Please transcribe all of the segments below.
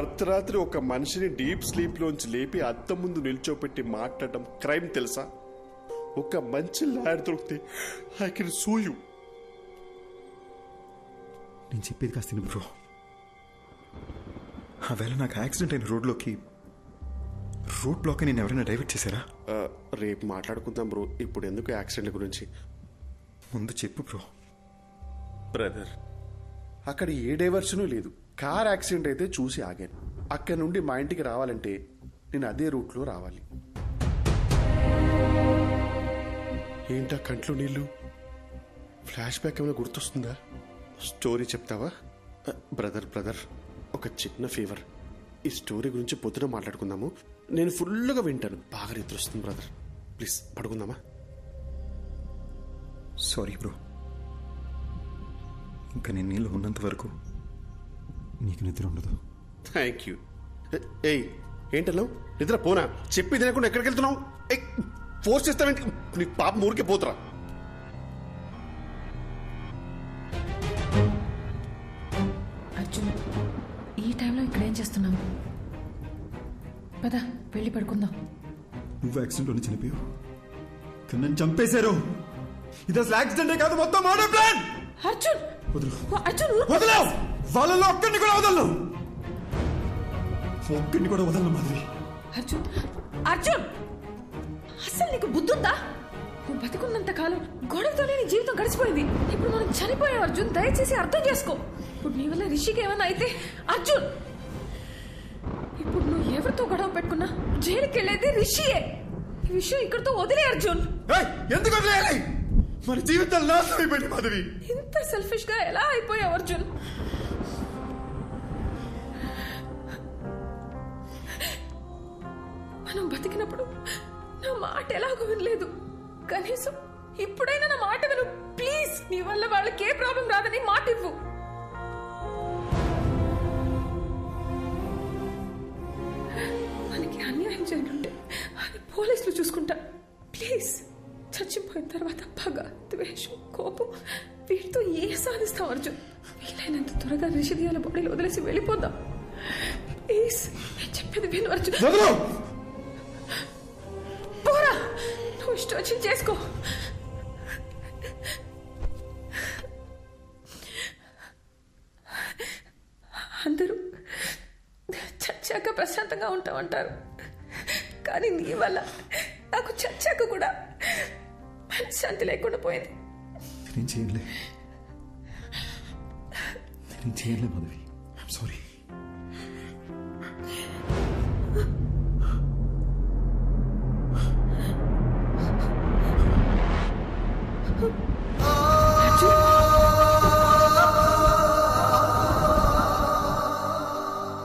అర్ధరాత్రి ఒక మనిషిని డీప్ స్లీప్ లోంచి లేపి అద్దం ముందు నిల్చోపెట్టి మాట్లాడటం క్రైమ్ తెలుసా? ఒక మంచి లాయర్ దొరికితే ఐ కెన్ సూ యూ. నేను చెప్పేది కాస్త బ్రో. ఆ వేళ నాకు యాక్సిడెంట్ అయిన రోడ్ బ్లాక్ నేను ఎవరైనా డైవర్ట్ చేశారా? రేపు మాట్లాడుకుందాం బ్రో, ఇప్పుడు ఎందుకు యాక్సిడెంట్ గురించి? ముందు చెప్పు బ్రో. బ్రదర్, అక్కడ ఏ డైవర్షను లేదు. కార్ యాక్సిడెంట్ అయితే చూసి ఆగాను. అక్కడ నుండి మా ఇంటికి రావాలంటే నేను అదే రూట్లో రావాలి. ఏంటా కంట్లో నీళ్ళు? ఫ్లాష్ బ్యాక్ ఏమైనా గుర్తొస్తుందా? స్టోరీ చెప్తావా? బ్రదర్ ఒక చిన్న ఫీవర్. ఈ స్టోరీ గురించి పొద్దున మాట్లాడుకుందాము. నేను ఫుల్గా వింటాను. బాగా నిద్ర వస్తుంది బ్రదర్. ప్లీజ్ పడుకుందామా? సారీ బ్రో, ఇంకా నేను నీళ్ళు ఉన్నంత వరకు నీకు నిద్ర ఉండదు. Thank you. ఏయ్, ఏంటన్నావు? నిద్ర పోనా? చెప్పి తినకుండా ఎక్కడికి వెళ్తున్నావు? ఫోర్స్ చేస్తావేంటి? నీ పాప ఊరికే పోతురా. అర్జున్, ఈ టైంలో ఇక్కడ ఏం చేస్తున్నావు? పద వెళ్ళి పడుకుందాం. నువ్వు యాక్సిడెంట్లోనే చనిపోయావు, కానీ నన్ను చంపేశారు. ఇది అసలు యాక్సిడెంటే కాదు, మొత్తం మర్డర్ ప్లాన్. అర్జున్, అర్జున్ వదలవు. వాళ్ళలో ఒక్కడిని కూడా వదలను. ఒక్కడిని కూడా వదలను మాధవి. అర్జున్, అసలు నీకు బుద్ధుందా? నువ్వు బతికున్నంత కాలం గొడవతోనే నీ జీవితం గడిచిపోయింది. ఇప్పుడు మనం చనిపోయాం అర్జున్, దయచేసి అర్థం చేసుకో. ఇప్పుడు నీ వల్ల రిషికి ఏమన్నా అయితే అర్జున్, ఇప్పుడు నువ్వు ఎవరితో గొడవ పెట్టుకున్నా జైలుకి వెళ్ళేది రిషియే. ఈ విషయం ఇక్కడితో వదిలే అర్జున్. ఎందుకు వదిలేయాలి? మన జీవితం నాశనం అయిపోయింది మాధవి. ఇంత సెల్ఫిష్ గా ఎలా అయిపోయావు అర్జున్? మనం బతికినప్పుడు నా మాట ఎలాగో వినలేదు. కనీసం ఇప్పుడైనా నా మాట విను ప్లీజ్. నీ వల్ల వాళ్ళకి ఏ ప్రాబ్లం రాదని మాట ఇవ్వు. మనకి అన్యాయం చేయనుంటే అది పోలీసులు చూసుకుంటా. ప్లీజ్. చచ్చిపోయిన తర్వాత పగ, ద్వేషం, కోపం వీటితో ఏ సాధిస్తాం అర్జున్? వీలైనంత త్వరగా రిషిదియాల బాడీలో వదిలేసి వెళ్ళిపోదాం ప్లీజ్. నేను చెప్పేది విను అర్జున్. పోరా, నువ్వు ఇష్టం వచ్చింది చేసుకో. అందరూ చచ్చాక ప్రశాంతంగా ఉంటామంటారు, కానీ నీ వల్ల నాకు చచ్చాక కూడా మనశ్శాంతి లేకుండా పోయింది. నేను చేయలే మాధవి. I'm sorry.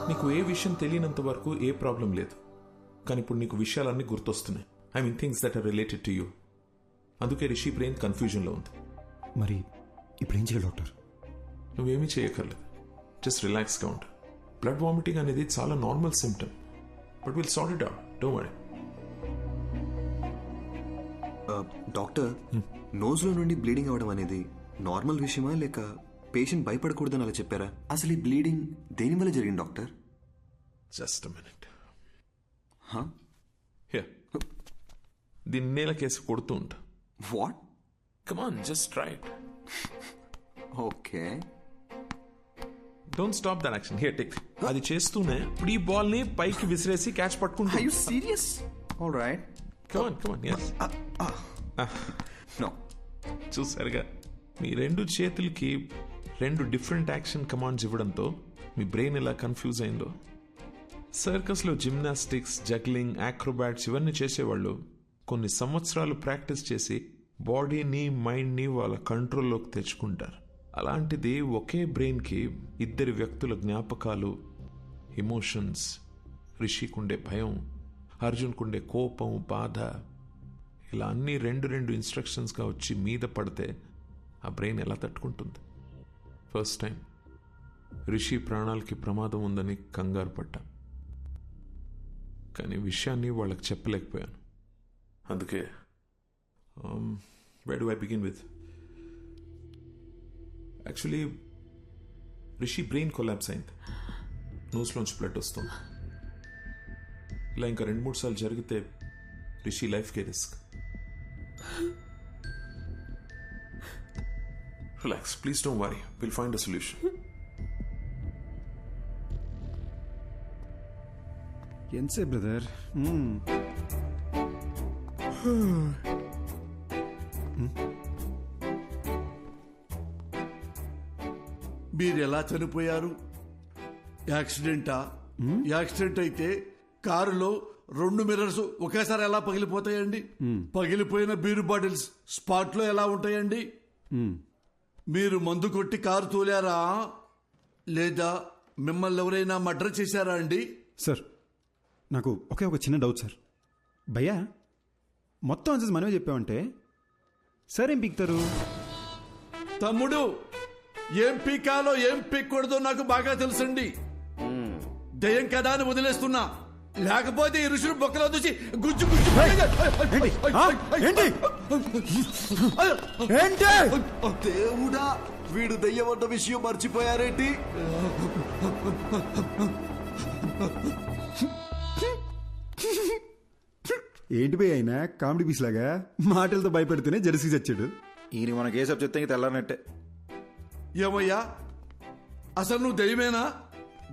నీకు ఏ విషయం తెలియనంత వరకు ఏ ప్రాబ్లం లేదు, కానీ ఇప్పుడు నీకు విషయాలన్నీ గుర్తొస్తున్నాయి. I mean things that are related to you. అందుకే రిషి బ్రెయిన్ కన్ఫ్యూజన్లో ఉంది. మరి ఇప్పుడు ఏం చేయాలి డాక్టర్? నువ్వేమీ చేయక్కర్లేదు, జస్ట్ రిలాక్స్గా ఉండు. బ్లడ్ వామిటింగ్ అనేది చాలా normal symptom, but will sort it out, don't worry. Doctor, నోజ్లో నుండి బ్లీడింగ్ అవడం అనేది నార్మల్ విషయమా, లేక పేషెంట్ భయపడకూడదని అలా చెప్పారా? అసలు ఈ బ్లీడింగ్ దేనివల్ల జరిగింది డాక్టర్? Just minute. దీన్ని నేల కేసు కొడుతూ ఉంటా. What? Come on, just try it. Okay, don't stop that action. Here take. అది చేస్తూనే ఇప్పుడు ఈ బాల్ ని పైకి విసిరేసి క్యాచ్ పట్టుకుంటా. Are you serious? Alright, come on yes no చూసారుగా మీ రెండు చేతులకి రెండు డిఫరెంట్ యాక్షన్ కమాండ్స్ ఇవ్వడంతో మీ బ్రెయిన్ ఎలా కన్ఫ్యూజ్ అయిందో. సర్కస్లో జిమ్నాస్టిక్స్, జగ్లింగ్, యాక్రోబాట్స్ ఇవన్నీ చేసేవాళ్ళు కొన్ని సంవత్సరాలు ప్రాక్టీస్ చేసి బాడీని మైండ్ని వాళ్ళ కంట్రోల్లోకి తెచ్చుకుంటారు. అలాంటిది ఒకే బ్రెయిన్కి ఇద్దరి వ్యక్తుల జ్ఞాపకాలు, ఎమోషన్స్, రిషికుండే భయం, అర్జున్కుండే కోపం, బాధ, ఇలా అన్నీ రెండు ఇన్స్ట్రక్షన్స్గా వచ్చి మీద పడితే ఆ బ్రెయిన్ ఎలా తట్టుకుంటుంది? ఫస్ట్ టైం రిషి ప్రాణాలకి ప్రమాదం ఉందని కంగారు పడ్డా, కానీ విషయాన్ని వాళ్ళకి చెప్పలేకపోయాను. అందుకే where do I begin with? Actually Rishi brain collapse అయింది, నోస్లోంచి బ్లడ్ వస్తుంది. ఇలా ఇంకా 2-3 సార్లు జరిగితే రిషి లైఫ్కే risk. Relax, please don't worry, will find a solution. ఎంతసే బ్రదర్? మీరు ఎలా చనిపోయారు? యాక్సిడెంటా? యాక్సిడెంట్ అయితే కారులో 2 మిర్రర్స్ ఒకేసారి ఎలా పగిలిపోతాయండి? పగిలిపోయిన బీరు బాటిల్స్ స్పాట్ లో ఎలా ఉంటాయండి? మీరు మందు కొట్టి కారు తోలారా, లేదా మిమ్మల్ని ఎవరైనా మర్డర్ చేశారా అండి? సార్, నాకు ఒక చిన్న డౌట్ సార్. భయ్యా, మొత్తం ఆన్సర్స్ మనమే చెప్పామంటే సార్ ఏం పీక్తారు? తమ్ముడు, ఏం పీకాలో ఏం పీక్కూడదో నాకు బాగా తెలుసండి. దయ్యం కదా అని వదిలేస్తున్నా, లేకపోతే ఈ ఋషులు బొక్కలో చూసి గుజ్జు గుజ్జు. దేవుడా, వీడు దయ్యమన్న విషయం మర్చిపోయారేంటి? ఏంటి భయ్య అయినా కామెడీ పీస్ లాగా మాటలతో భయపెడితేనే జెర్సీ చచ్చాడు. ఈయన మన కేసప్ చెప్తే ఇంక తెల్లారనట్టే. ఏమయ్యా, అసలు నువ్వు దయ్యమేనా?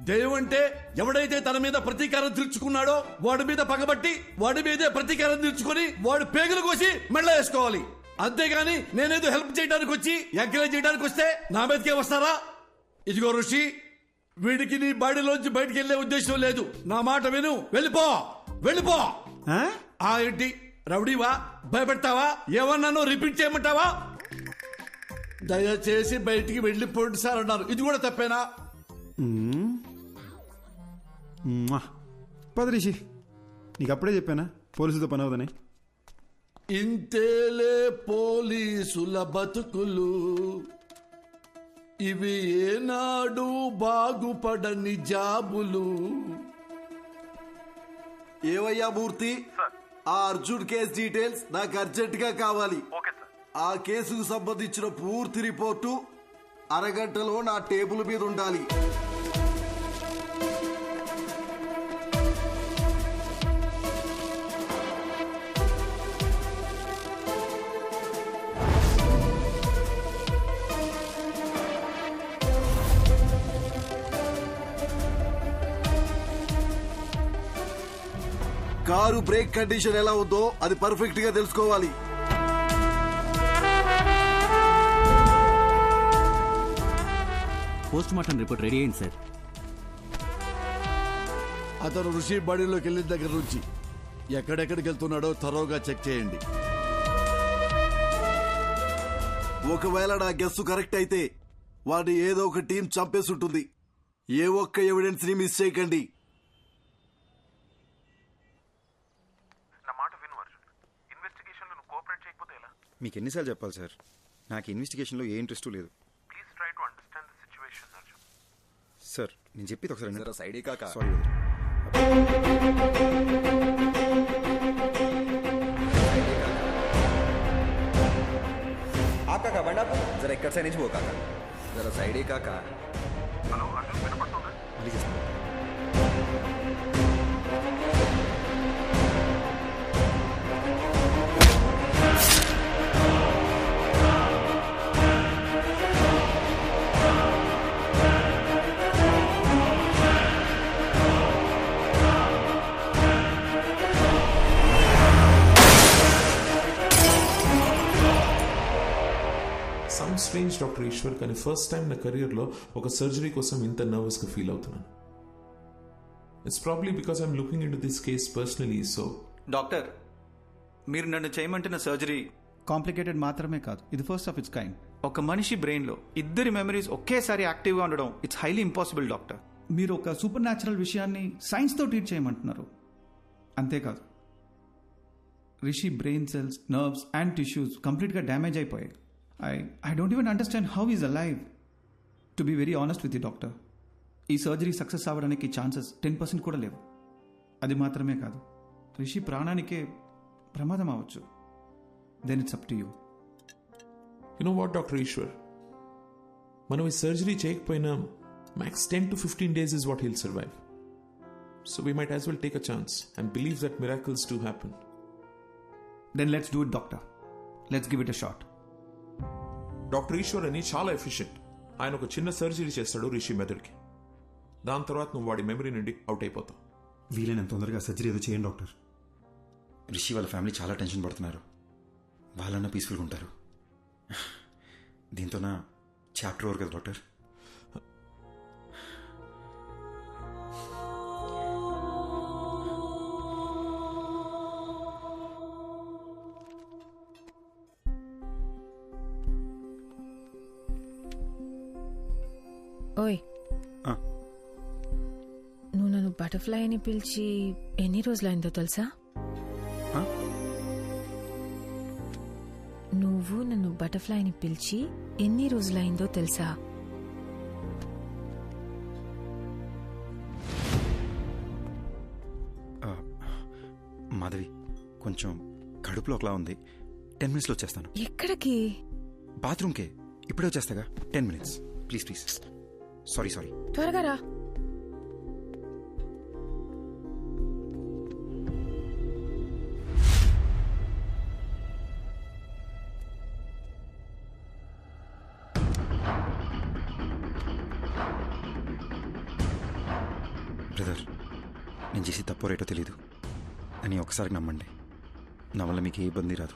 దయ్యం అంటే ఎవడైతే తన మీద ప్రతీకారం తీర్చుకున్నాడో వాడి మీద పగబట్టి వాడి మీదే ప్రతీకారం తీర్చుకొని వాడు పేగులు కోసి మెళ్ళ వేసుకోవాలి. అంతేగాని నేనేదో హెల్ప్ చేయడానికి వచ్చి ఎంకరేజ్ చేయడానికి వస్తే నా మీదకే వస్తారా? ఇదిగో ఋషి, వీడికి నీ బాడీలోంచి బయటికి వెళ్లే ఉద్దేశం లేదు. నా మాట విను, వెళ్ళిపో వెళ్ళిపో. ఏంటి రౌడీవా? భయపెడతావా? ఏమన్నానో రిపీట్ చేయమంటావా? దయచేసి బయటికి వెళ్ళిపోండి సార్ అన్నారు. ఇది కూడా తప్పేనా? పద రిషి, నీకు అప్పుడే చెప్పానా పోలీసులతో పని అవుదని? ఇంతేలే పోలీసుల బతుకులు, ఇవి ఏనాడు బాగుపడని జాబులు. ఏవయ్యా మూర్తి, ఆ అర్జున్ కేసు డీటెయిల్స్ నాకు అర్జెంట్ గా కావాలి. ఆ కేసుకు సంబంధించిన పూర్తి రిపోర్టు అరగంటలో నా టేబుల్ మీద ఉండాలి. కారు బ్రేక్ కండిషన్ ఎలా ఉందో అది పర్ఫెక్ట్ గా తెలుసుకోవాలి. పోస్ట్ మార్టం రిపోర్ట్ రెడీ అయింది సార్. అతను ఋషి బాడీలోకి వెళ్ళిన దగ్గర నుంచి ఎక్కడెక్కడికి వెళ్తున్నాడో థరోగా చెక్ చేయండి. ఒకవేళ నా గెస్సు కరెక్ట్ అయితే వాడిని ఏదో ఒక టీం చంపేసి ఉంటుంది. ఏ ఒక్క ఎవిడెన్స్ ని మిస్ చేయకండి. మీకు ఎన్నిసార్లు చెప్పాలి సార్, నాకు ఇన్వెస్టిగేషన్లో ఏ ఇంట్రెస్ట్ లేదు. సార్ నేను చెప్పేది ఒకసారి సైడ్ కాక సారీ. కాకా బండా జర ఎక్కడ సైడ్ నుంచి పో కాకా, జర సైడే కాకా. మళ్ళీ చేస్తాను. స్ట్రేంజ్ డాక్టర్ ఈశ్వర్, కానీ ఫస్ట్ టైం నా కెరియర్లో ఒక సర్జరీ కోసం ఇంత నర్వస్గా ఫీల్ అవుతున్నాను. It's probably because I'm looking in to this case personally. So doctor, మీరు నన్ను చేయమంటున్న సర్జరీ కాంప్లికేటెడ్ మాత్రమే కాదు, ఇది ఫస్ట్ ఆఫ్ ఇట్స్ కైండ్. ఒక మనిషి బ్రెయిన్లో ఇద్దరి మెమరీస్ ఒకేసారి యాక్టివ్గా ఉండడం ఇట్స్ హైలీ ఇంపాసిబుల్ డాక్టర్. మీరు ఒక సూపర్ న్యాచురల్ విషయాన్ని సైన్స్తో ట్రీట్ చేయమంటున్నారు. అంతేకాదు, Rishi brain cells, nerves and tissues కంప్లీట్గా డ్యామేజ్ అయిపోయాయి. I don't even understand how is alive. To be very honest with you doctor, ఈ సర్జరీ సక్సెస్ అవ్వడానికి ఛాన్సెస్ 10% కూడా లేవు. అది మాత్రమే కాదు, రిషి ప్రాణానికే ప్రమాదం అవ్వచ్చు. Then it's up to you. You know what doctor Ishwar, మనం ఈ సర్జరీ చేయకపోయినా max 10 to 15 days is what he'll survive. So we might as well take a chance and believe that miracles do happen. Then let's do it, doctor. Let's give it a shot. Doctor Ishwar అని చాలా efficient. ఆయన ఒక చిన్న surgery చేస్తాడు రిషి మెదడుకి. దాని తర్వాత నువ్వు వాడి మెమరీ నుండి అవుట్ అయిపోతావు. వీలైనంత తొందరగా సర్జరీ ఏదో చేయండి డాక్టర్. రిషి వాళ్ళ ఫ్యామిలీ చాలా టెన్షన్ పడుతున్నారు. వాళ్ళన్నా పీస్ఫుల్గా ఉంటారు. దీంతో నా చాప్టర్ ఓవర్ కదా డాక్టర్. ఓయ్, ఆ. నువ్వు నన్ను బటర్ఫ్లై అని పిలిచి ఎన్ని రోజులైందో తెలుసా? ఆ? నువ్వు నన్ను బటర్ఫ్లై అని పిలిచి ఎన్ని రోజులైందో తెలుసా? మాధవి, కొంచెం కడుపులో ఒకలా ఉంది. 10 minutesలో వచ్చేస్తాను. ఎక్కడికి? బాత్రూమ్కే. ఇప్పుడే వచ్చేస్తాగా. 10 minutes ప్లీజ్ ప్లీజ్. సారీ. త్వరగా రా. బ్రదర్, నేను చేసి తప్పో రేటో తెలీదు అని ఒకసారి నమ్మండి. నా వల్ల మీకు ఏ ఇబ్బంది రాదు.